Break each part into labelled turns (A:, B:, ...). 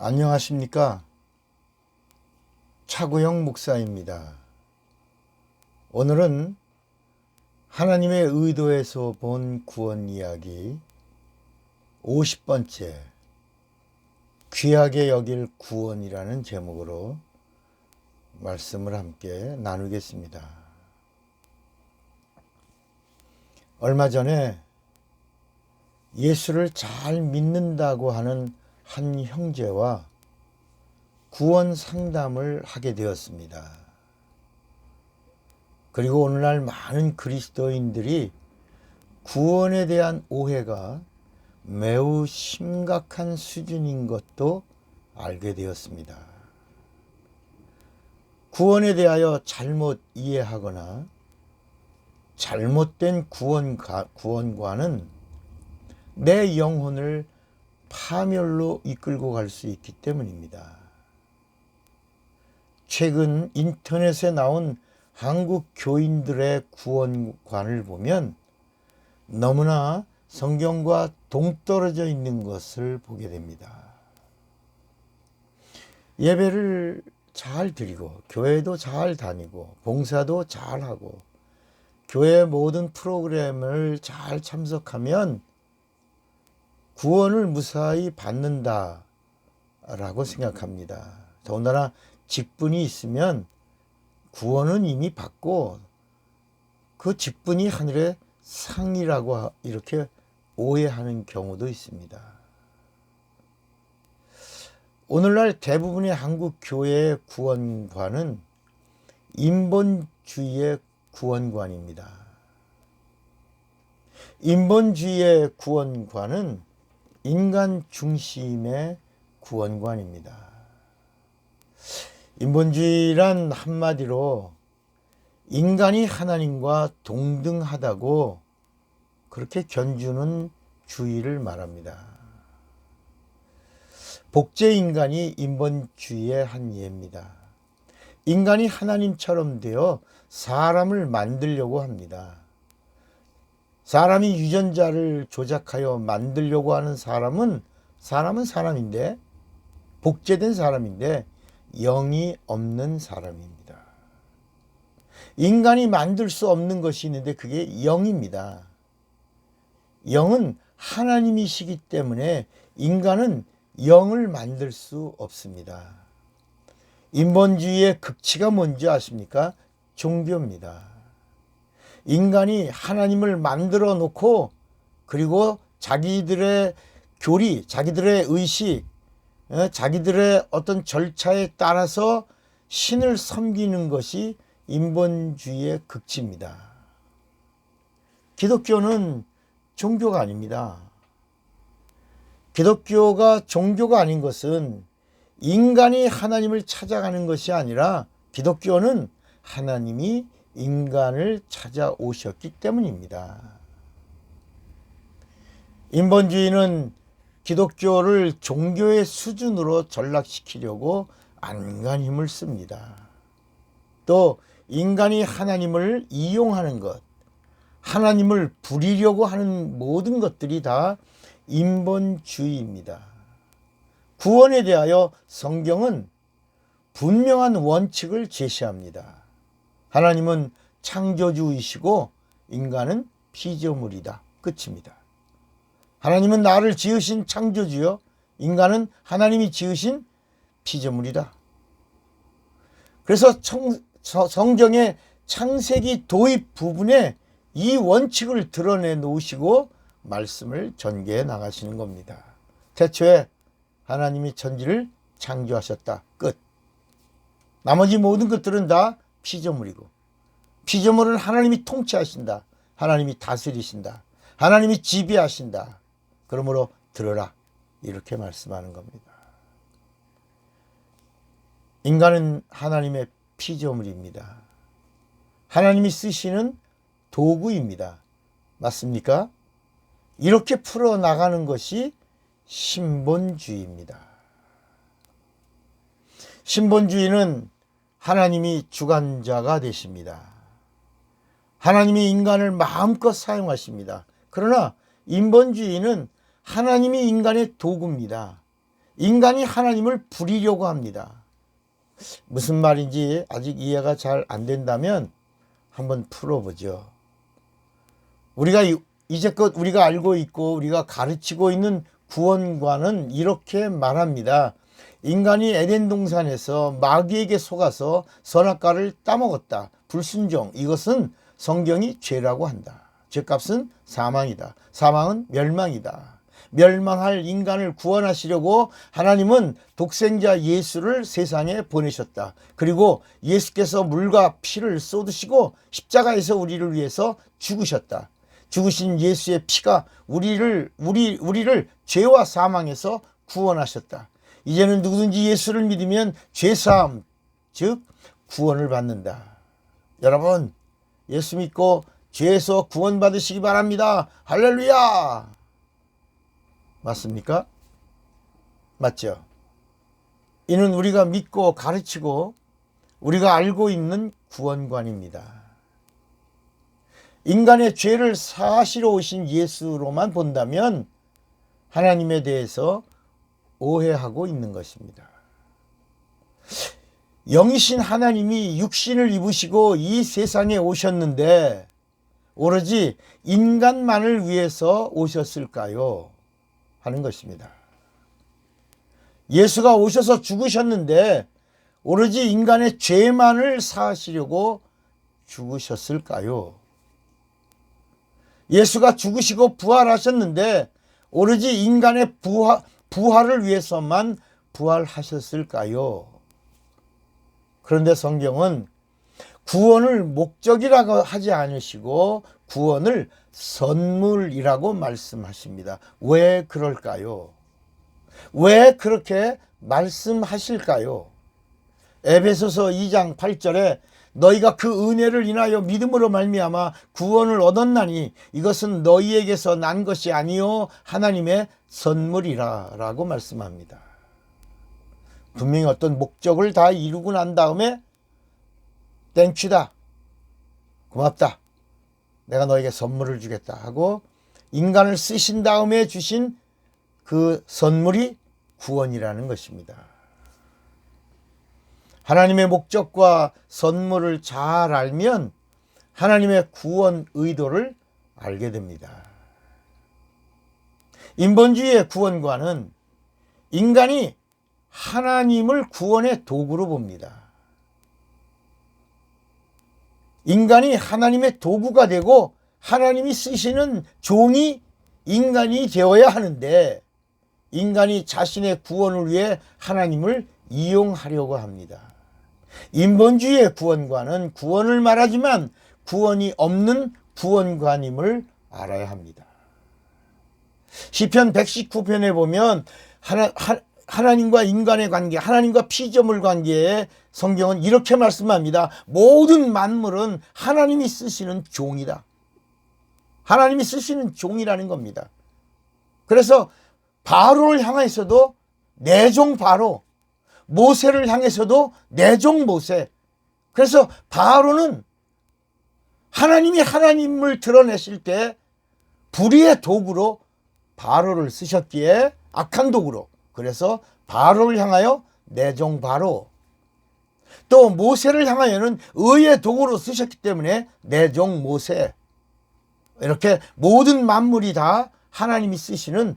A: 안녕하십니까? 차구영 목사입니다. 오늘은 하나님의 의도에서 본 구원 이야기 50번째 귀하게 여길 구원이라는 제목으로 말씀을 함께 나누겠습니다. 얼마 전에 예수를 잘 믿는다고 하는 한 형제와 구원 상담을 하게 되었습니다. 그리고 오늘날 많은 그리스도인들이 구원에 대한 오해가 매우 심각한 수준인 것도 알게 되었습니다. 구원에 대하여 잘못 이해하거나 잘못된 구원관은 내 영혼을 파멸로 이끌고 갈 수 있기 때문입니다. 최근 인터넷에 나온 한국 교인들의 구원관을 보면 너무나 성경과 동떨어져 있는 것을 보게 됩니다. 예배를 잘 드리고 교회도 잘 다니고 봉사도 잘 하고 교회 모든 프로그램을 잘 참석하면 구원을 무사히 받는다라고 생각합니다. 더군다나 직분이 있으면 구원은 이미 받고 그 직분이 하늘의 상이라고 이렇게 오해하는 경우도 있습니다. 오늘날 대부분의 한국 교회의 구원관은 인본주의의 구원관입니다. 인본주의의 구원관은 인간 중심의 구원관입니다. 인본주의란 한마디로 인간이 하나님과 동등하다고 그렇게 견주는 주의를 말합니다. 복제인간이 인본주의의 한 예입니다. 인간이 하나님처럼 되어 사람을 만들려고 합니다. 사람이 유전자를 조작하여 만들려고 하는 사람은 사람인데 복제된 사람인데 영이 없는 사람입니다. 인간이 만들 수 없는 것이 있는데 그게 영입니다. 영은 하나님이시기 때문에 인간은 영을 만들 수 없습니다. 인본주의의 극치가 뭔지 아십니까? 종교입니다. 인간이 하나님을 만들어 놓고 그리고 자기들의 교리, 자기들의 의식, 자기들의 어떤 절차에 따라서 신을 섬기는 것이 인본주의의 극치입니다. 기독교는 종교가 아닙니다. 기독교가 종교가 아닌 것은 인간이 하나님을 찾아가는 것이 아니라 기독교는 하나님이 인간을 찾아오셨기 때문입니다. 인본주의는 기독교를 종교의 수준으로 전락시키려고 안간 힘을 씁니다. 또 인간이 하나님을 이용하는 것, 하나님을 부리려고 하는 모든 것들이 다 인본주의입니다. 구원에 대하여 성경은 분명한 원칙을 제시합니다. 하나님은 창조주이시고 인간은 피조물이다. 끝입니다. 하나님은 나를 지으신 창조주요, 인간은 하나님이 지으신 피조물이다. 그래서 성경의 창세기 도입 부분에 이 원칙을 드러내 놓으시고 말씀을 전개해 나가시는 겁니다. 태초에 하나님이 천지를 창조하셨다. 끝. 나머지 모든 것들은 다 피조물이고 피조물은 하나님이 통치하신다. 하나님이 다스리신다. 하나님이 지배하신다. 그러므로 들어라. 이렇게 말씀하는 겁니다. 인간은 하나님의 피조물입니다. 하나님이 쓰시는 도구입니다. 맞습니까? 이렇게 풀어나가는 것이 신본주의입니다. 신본주의는 하나님이 주관자가 되십니다. 하나님이 인간을 마음껏 사용하십니다. 그러나 인본주의는 하나님이 인간의 도구입니다. 인간이 하나님을 부리려고 합니다. 무슨 말인지 아직 이해가 잘 안 된다면 한번 풀어보죠. 이제껏 우리가 알고 있고 우리가 가르치고 있는 구원관은 이렇게 말합니다. 인간이 에덴 동산에서 마귀에게 속아서 선악과를 따먹었다. 불순종, 이것은 성경이 죄라고 한다. 죄값은 사망이다. 사망은 멸망이다. 멸망할 인간을 구원하시려고 하나님은 독생자 예수를 세상에 보내셨다. 그리고 예수께서 물과 피를 쏟으시고 십자가에서 우리를 위해서 죽으셨다. 죽으신 예수의 피가 우리를 죄와 사망에서 구원하셨다. 이제는 누구든지 예수를 믿으면 죄사함, 즉 구원을 받는다. 여러분, 예수 믿고 죄에서 구원받으시기 바랍니다. 할렐루야! 맞습니까? 맞죠? 이는 우리가 믿고 가르치고 우리가 알고 있는 구원관입니다. 인간의 죄를 사하시러 오신 예수로만 본다면 하나님에 대해서 오해하고 있는 것입니다. 영이신 하나님이 육신을 입으시고 이 세상에 오셨는데 오로지 인간만을 위해서 오셨을까요? 하는 것입니다. 예수가 오셔서 죽으셨는데 오로지 인간의 죄만을 사하시려고 죽으셨을까요? 예수가 죽으시고 부활하셨는데 오로지 인간의 부활을 위해서만 부활하셨을까요? 그런데 성경은 구원을 목적이라고 하지 않으시고 구원을 선물이라고 말씀하십니다. 왜 그럴까요? 왜 그렇게 말씀하실까요? 에베소서 2장 8절에 너희가 그 은혜를 인하여 믿음으로 말미암아 구원을 얻었나니 이것은 너희에게서 난 것이 아니요 하나님의 선물이라 라고 말씀합니다. 분명히 어떤 목적을 다 이루고 난 다음에 땡큐다, 고맙다, 내가 너에게 선물을 주겠다 하고 인간을 쓰신 다음에 주신 그 선물이 구원이라는 것입니다. 하나님의 목적과 선물을 잘 알면 하나님의 구원 의도를 알게 됩니다. 인본주의의 구원관은 인간이 하나님을 구원의 도구로 봅니다. 인간이 하나님의 도구가 되고 하나님이 쓰시는 종이 인간이 되어야 하는데 인간이 자신의 구원을 위해 하나님을 이용하려고 합니다. 인본주의의 구원관은 구원을 말하지만 구원이 없는 구원관임을 알아야 합니다. 시편 119편에 보면 하나님과 인간의 관계, 하나님과 피조물 관계에 성경은 이렇게 말씀합니다. 모든 만물은 하나님이 쓰시는 종이다. 하나님이 쓰시는 종이라는 겁니다. 그래서 바로를 향해서도 내 종 바로, 모세를 향해서도 내 종 모세. 그래서 바로는 하나님이 하나님을 드러내실 때 불의의 도구로 바로를 쓰셨기에 악한 도구로. 그래서 바로를 향하여 내 종 바로. 또 모세를 향하여는 의의 도구로 쓰셨기 때문에 내 종 모세. 이렇게 모든 만물이 다 하나님이 쓰시는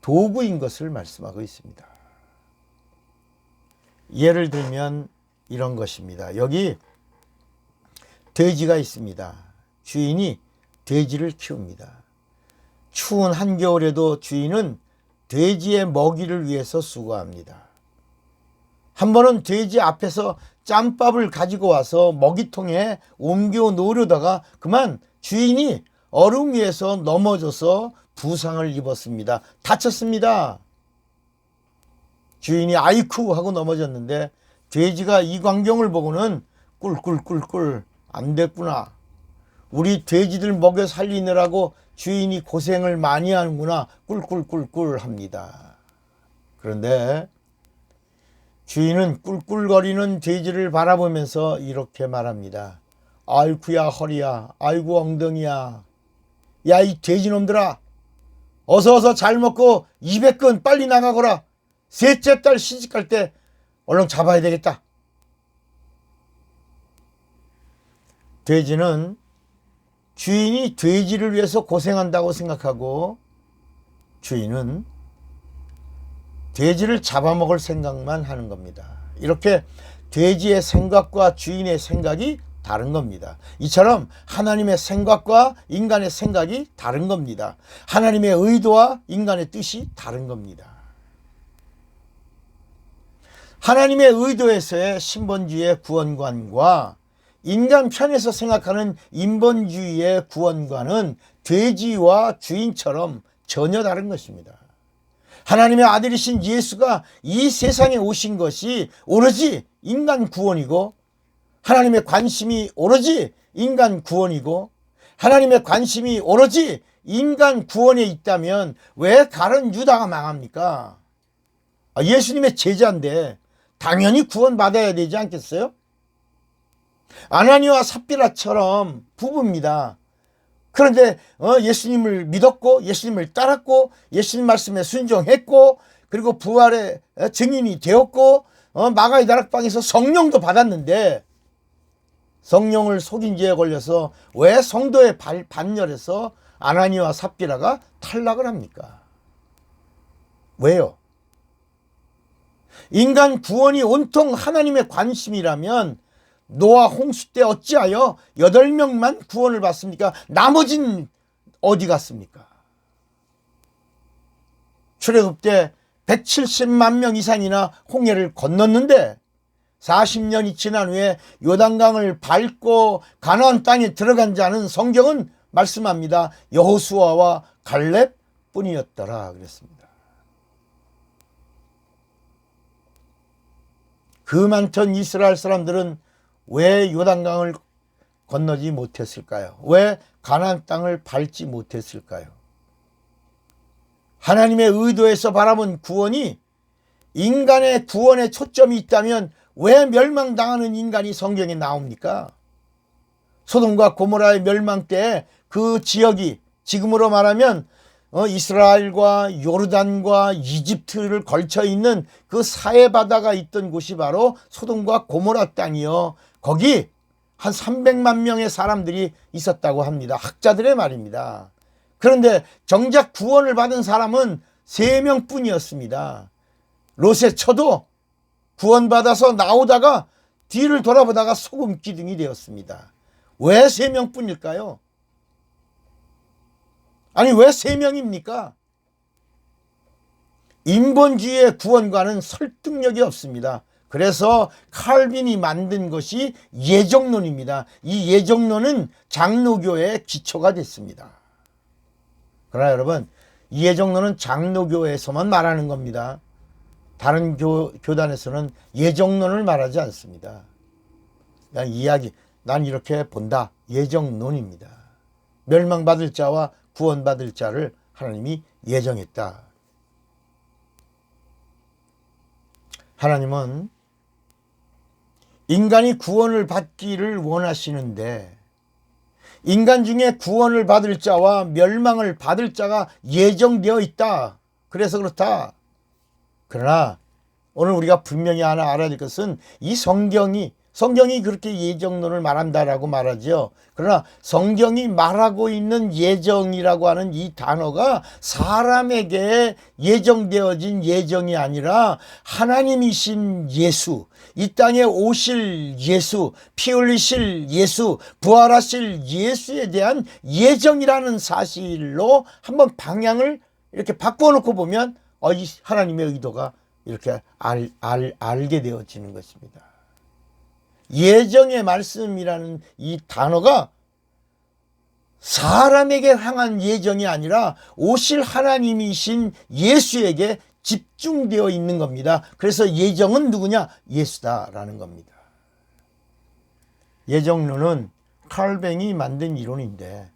A: 도구인 것을 말씀하고 있습니다. 예를 들면 이런 것입니다. 여기 돼지가 있습니다. 주인이 돼지를 키웁니다. 추운 한겨울에도 주인은 돼지의 먹이를 위해서 수고합니다. 한 번은 돼지 앞에서 짬밥을 가지고 와서 먹이통에 옮겨 놓으려다가 그만 주인이 얼음 위에서 넘어져서 부상을 입었습니다. 다쳤습니다. 주인이 아이쿠 하고 넘어졌는데 돼지가 이 광경을 보고는 꿀꿀꿀꿀 안 됐구나. 우리 돼지들 먹여 살리느라고 주인이 고생을 많이 하는구나. 꿀꿀꿀꿀 합니다. 그런데 주인은 꿀꿀거리는 돼지를 바라보면서 이렇게 말합니다. 아이쿠야 허리야, 아이고 엉덩이야. 야 이 돼지놈들아, 어서 잘 먹고 200근 빨리 나가거라. 셋째 딸 시집갈 때 얼른 잡아야 되겠다. 돼지는 주인이 돼지를 위해서 고생한다고 생각하고 주인은 돼지를 잡아먹을 생각만 하는 겁니다. 이렇게 돼지의 생각과 주인의 생각이 다른 겁니다. 이처럼 하나님의 생각과 인간의 생각이 다른 겁니다. 하나님의 의도와 인간의 뜻이 다른 겁니다. 하나님의 의도에서의 신본주의의 구원관과 인간 편에서 생각하는 인본주의의 구원관은 돼지와 주인처럼 전혀 다른 것입니다. 하나님의 아들이신 예수가 이 세상에 오신 것이 오로지 인간 구원이고, 하나님의 관심이 오로지 인간 구원이고, 하나님의 관심이 오로지 인간 구원에 있다면 왜 다른 유다가 망합니까? 예수님의 제자인데 당연히 구원받아야 되지 않겠어요? 아나니와 삽비라처럼 부부입니다. 그런데 예수님을 믿었고 예수님을 따랐고 예수님 말씀에 순종했고, 그리고 부활의 증인이 되었고, 마가의 다락방에서 성령도 받았는데 성령을 속인 죄에 걸려서 왜 성도의 반열에서 아나니와 삽비라가 탈락을 합니까? 왜요? 인간 구원이 온통 하나님의 관심이라면 노아 홍수 때 어찌하여 8명만 구원을 받습니까? 나머지는 어디 갔습니까? 출애굽 때 170만 명 이상이나 홍해를 건넜는데 40년이 지난 후에 요단강을 밟고 가나안 땅에 들어간 자는 성경은 말씀합니다. 여호수아와 갈렙 뿐이었더라 그랬습니다. 그 많던 이스라엘 사람들은 왜 요단강을 건너지 못했을까요? 왜 가나안 땅을 밟지 못했을까요? 하나님의 의도에서 바라본 구원이 인간의 구원에 초점이 있다면 왜 멸망당하는 인간이 성경에 나옵니까? 소돔과 고모라의 멸망 때 그 지역이 지금으로 말하면 이스라엘과 요르단과 이집트를 걸쳐 있는 그 사해바다가 있던 곳이 바로 소돔과 고모라 땅이요. 거기 한 300만 명의 사람들이 있었다고 합니다. 학자들의 말입니다. 그런데 정작 구원을 받은 사람은 3명 뿐이었습니다. 롯의 처도 구원받아서 나오다가 뒤를 돌아보다가 소금 기둥이 되었습니다. 왜 3명 뿐일까요? 아니 왜 3명입니까? 인본주의의 구원과는 설득력이 없습니다. 그래서 칼빈이 만든 것이 예정론입니다. 이 예정론은 장로교의 기초가 됐습니다. 그러나 여러분, 이 예정론은 장로교에서만 말하는 겁니다. 다른 교단에서는 예정론을 말하지 않습니다. 그냥 이야기, 난 이렇게 본다. 예정론입니다. 멸망받을 자와 구원받을 자를 하나님이 예정했다. 하나님은 인간이 구원을 받기를 원하시는데 인간 중에 구원을 받을 자와 멸망을 받을 자가 예정되어 있다. 그래서 그렇다. 그러나 오늘 우리가 분명히 하나 알아야 될 것은 이 성경이 그렇게 예정론을 말한다라고 말하죠. 그러나 성경이 말하고 있는 예정이라고 하는 이 단어가 사람에게 예정되어진 예정이 아니라 하나님이신 예수, 이 땅에 오실 예수, 피 흘리실 예수, 부활하실 예수에 대한 예정이라는 사실로 한번 방향을 이렇게 바꿔놓고 보면 이 하나님의 의도가 이렇게 알게 되어지는 것입니다. 예정의 말씀이라는 이 단어가 사람에게 향한 예정이 아니라 오실 하나님이신 예수에게 집중되어 있는 겁니다. 그래서 예정은 누구냐? 예수다라는 겁니다. 예정론은 칼뱅이 만든 이론인데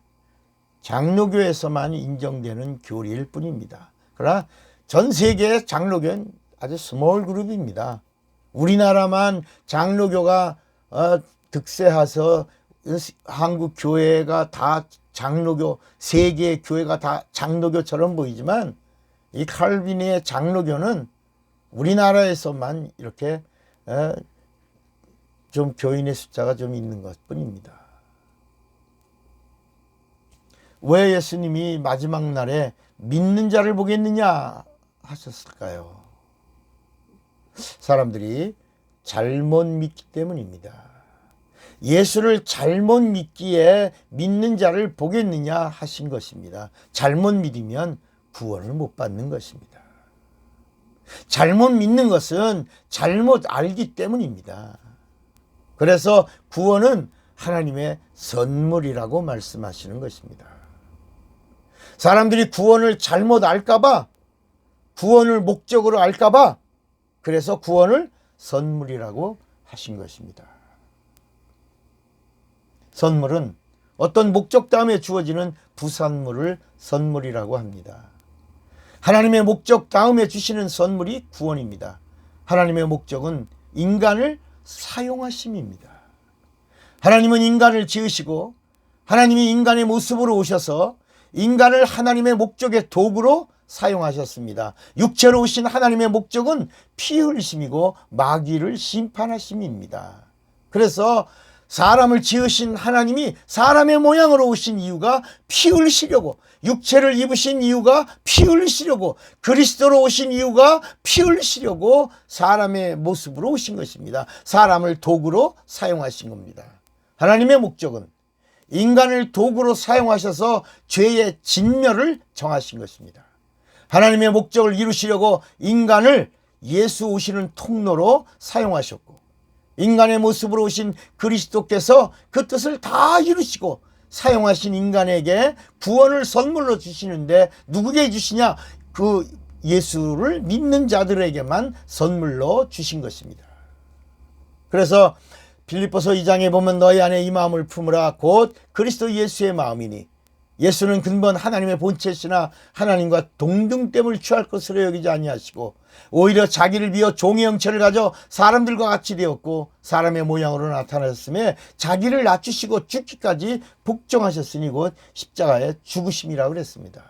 A: 장로교에서만 인정되는 교리일 뿐입니다. 그러나 전 세계의 장로교는 아주 스몰 그룹입니다. 우리나라만 장로교가 득세해서 한국 교회가 다 장로교, 세계의 교회가 다 장로교처럼 보이지만 이 칼빈의 장로교는 우리나라에서만 이렇게 좀 교인의 숫자가 좀 있는 것뿐입니다. 왜 예수님이 마지막 날에 믿는 자를 보겠느냐 하셨을까요? 사람들이 잘못 믿기 때문입니다. 예수를 잘못 믿기에 믿는 자를 보겠느냐 하신 것입니다. 잘못 믿으면 구원을 못 받는 것입니다. 잘못 믿는 것은 잘못 알기 때문입니다. 그래서 구원은 하나님의 선물이라고 말씀하시는 것입니다. 사람들이 구원을 잘못 알까봐, 구원을 목적으로 알까봐, 그래서 구원을 선물이라고 하신 것입니다. 선물은 어떤 목적 다음에 주어지는 부산물을 선물이라고 합니다. 하나님의 목적 다음에 주시는 선물이 구원입니다. 하나님의 목적은 인간을 사용하심입니다. 하나님은 인간을 지으시고 하나님이 인간의 모습으로 오셔서 인간을 하나님의 목적의 도구로 사용하셨습니다. 육체로 오신 하나님의 목적은 피 흘리심이고 마귀를 심판하심입니다. 그래서 사람을 지으신 하나님이 사람의 모양으로 오신 이유가 피 흘리시려고, 육체를 입으신 이유가 피 흘리시려고, 그리스도로 오신 이유가 피 흘리시려고 사람의 모습으로 오신 것입니다. 사람을 도구로 사용하신 겁니다. 하나님의 목적은 인간을 도구로 사용하셔서 죄의 진멸을 정하신 것입니다. 하나님의 목적을 이루시려고 인간을 예수 오시는 통로로 사용하셨고, 인간의 모습으로 오신 그리스도께서 그 뜻을 다 이루시고 사용하신 인간에게 구원을 선물로 주시는데 누구에게 주시냐? 그 예수를 믿는 자들에게만 선물로 주신 것입니다. 그래서 빌립보서 2장에 보면 너희 안에 이 마음을 품으라 곧 그리스도 예수의 마음이니, 예수는 근본 하나님의 본체시나 하나님과 동등됨을 취할 것으로 여기지 아니하시고 오히려 자기를 비워 종의 형체를 가져 사람들과 같이 되었고 사람의 모양으로 나타나셨음에 자기를 낮추시고 죽기까지 복종하셨으니 곧 십자가에 죽으심이라고 그랬습니다.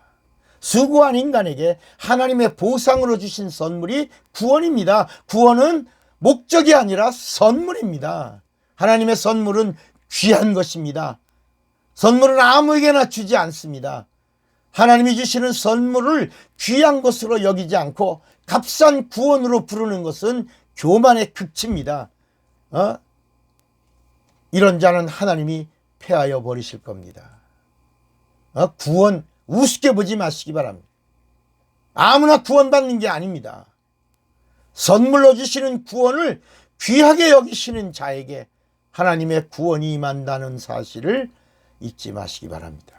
A: 수고한 인간에게 하나님의 보상으로 주신 선물이 구원입니다. 구원은 목적이 아니라 선물입니다. 하나님의 선물은 귀한 것입니다. 선물은 아무에게나 주지 않습니다. 하나님이 주시는 선물을 귀한 것으로 여기지 않고 값싼 구원으로 부르는 것은 교만의 극치입니다. 이런 자는 하나님이 폐하여 버리실 겁니다. 구원 우습게 보지 마시기 바랍니다. 아무나 구원받는 게 아닙니다. 선물로 주시는 구원을 귀하게 여기시는 자에게 하나님의 구원이 임한다는 사실을 잊지 마시기 바랍니다.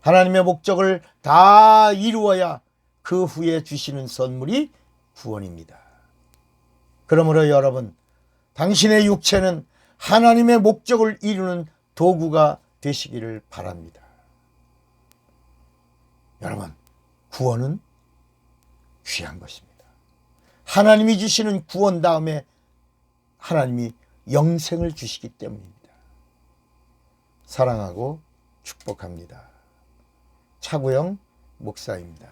A: 하나님의 목적을 다 이루어야 그 후에 주시는 선물이 구원입니다. 그러므로 여러분, 당신의 육체는 하나님의 목적을 이루는 도구가 되시기를 바랍니다. 여러분, 구원은 귀한 것입니다. 하나님이 주시는 구원 다음에 하나님이 영생을 주시기 때문입니다. 사랑하고 축복합니다. 차구영 목사입니다.